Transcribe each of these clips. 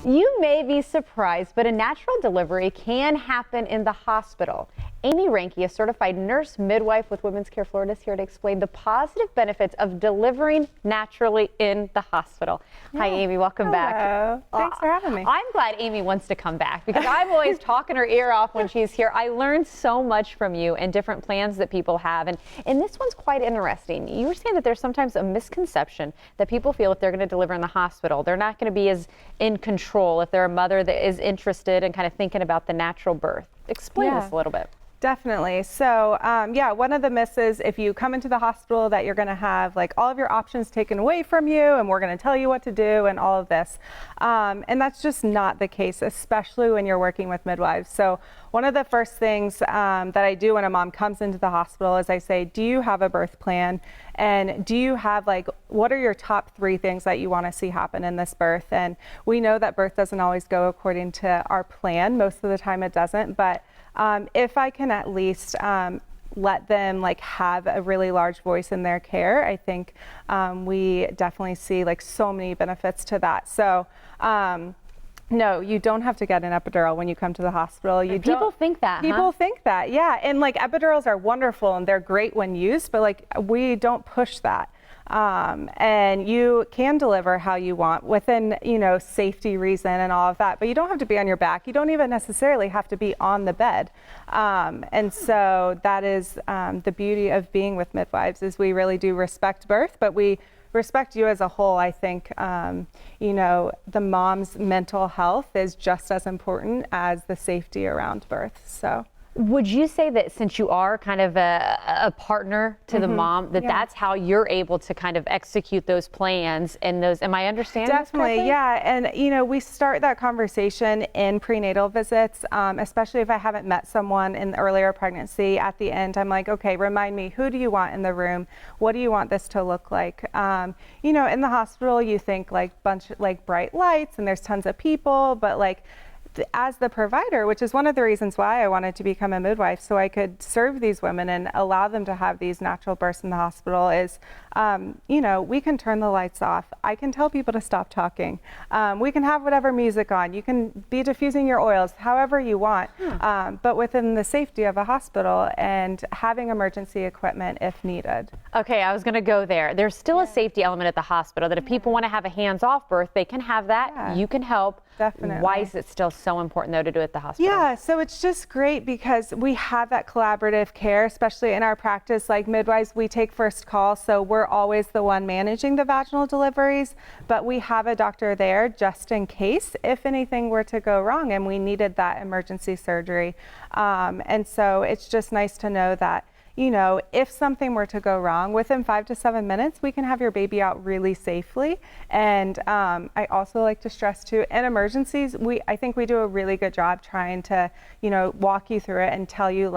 You may be surprised, but a natural delivery can happen in the hospital. Amy Ranke, a certified nurse midwife with Women's Care Florida, is here to explain the positive benefits of delivering naturally in the hospital. Yeah. Hi, Amy. Welcome back. Thanks for having me. I'm glad Amy wants to come back because I'm always talking her ear off when she's here. I learned so much from you and different plans that people have. And this one's quite interesting. You were saying that there's sometimes a misconception that people feel if they're going to deliver in the hospital, they're not going to be as in control if they're a mother that is interested in kind of thinking about the natural birth. Explain this a little bit. Definitely. So, yeah, one of the myths is if you come into the hospital that you're going to have like all of your options taken away from you and we're going to tell you what to do and all of this. And that's just not the case, especially when you're working with midwives. So one of the first things that I do when a mom comes into the hospital is I say, do you have a birth plan? And do you have what are your top 3 things that you want to see happen in this birth? And we know that birth doesn't always go according to our plan. Most of the time it doesn't, but if I can at least let them have a really large voice in their care, I think we definitely see so many benefits to that. So no, you don't have to get an epidural when you come to the hospital. People think that. People think that, yeah. And epidurals are wonderful and they're great when used, but we don't push that. And you can deliver how you want within, safety reason and all of that, but you don't have to be on your back. You don't even necessarily have to be on the bed. And so that is the beauty of being with midwives is we really do respect birth, but we respect you as a whole. I think, the mom's mental health is just as important as the safety around birth. So. Would you say that since you are kind of a partner to the mom, that's how you're able to kind of execute those plans and those, am I understanding Definitely, this correctly? yeah. And, we start that conversation in prenatal visits, especially if I haven't met someone in the earlier pregnancy. At the end, I'm like, okay, remind me, who do you want in the room? What do you want this to look like? In the hospital, you think bright lights and there's tons of people, but as the provider, which is one of the reasons why I wanted to become a midwife, so I could serve these women and allow them to have these natural births in the hospital, is, we can turn the lights off. I can tell people to stop talking. We can have whatever music on. You can be diffusing your oils however you want, but within the safety of a hospital and having emergency equipment if needed. Okay, I was going to go there. There's still a safety element at the hospital that if people want to have a hands-off birth, they can have that. You can help. Definitely. Why is it still so important, though, to do it at the hospital? Yeah, so it's just great because we have that collaborative care, especially in our practice. Like midwives, we take first call, so we're always the one managing the vaginal deliveries, but we have a doctor there just in case if anything were to go wrong and we needed that emergency surgery. And so it's just nice to know that if something were to go wrong, within 5 to 7 minutes, we can have your baby out really safely. And I also like to stress too, in emergencies, I think we do a really good job trying to, walk you through it and tell you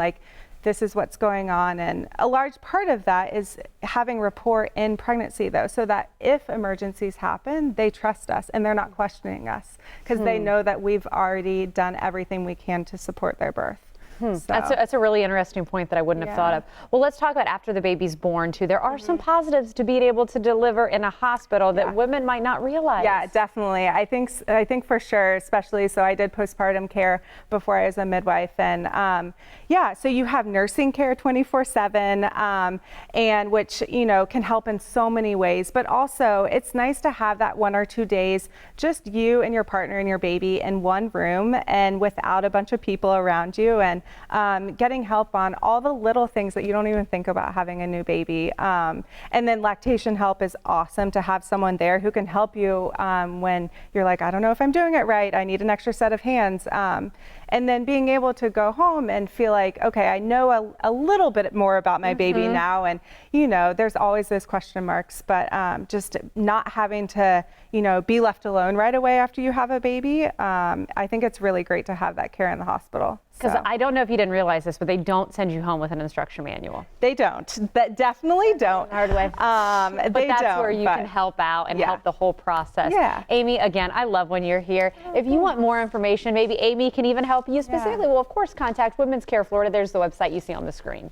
this is what's going on. And a large part of that is having rapport in pregnancy though, so that if emergencies happen, they trust us and they're not questioning us because they know that we've already done everything we can to support their birth. So. That's a really interesting point that I wouldn't have thought of. Well, let's talk about after the baby's born too. There are some positives to being able to deliver in a hospital that women might not realize. Yeah, definitely. I think for sure, especially, so I did postpartum care before I was a midwife, and so you have nursing care 24/7, and which can help in so many ways. But also, it's nice to have that 1 or 2 days, just you and your partner and your baby in one room, and without a bunch of people around you, and getting help on all the little things that you don't even think about having a new baby. And then lactation help is awesome to have someone there who can help you when you're like, I don't know if I'm doing it right. I need an extra set of hands. And then being able to go home and feel like, okay, I know a little bit more about my baby now. And, there's always those question marks, but just not having to, be left alone right away after you have a baby. I think it's really great to have that care in the hospital. Because I don't know if you didn't realize this, but they don't send you home with an instruction manual. They don't. That definitely don't. Hard way. But that's where you can help out and help the whole process. Yeah. Amy, again, I love when you're here. If you want more information, maybe Amy can even help you specifically. Well, of course, contact Women's Care Florida. There's the website you see on the screen.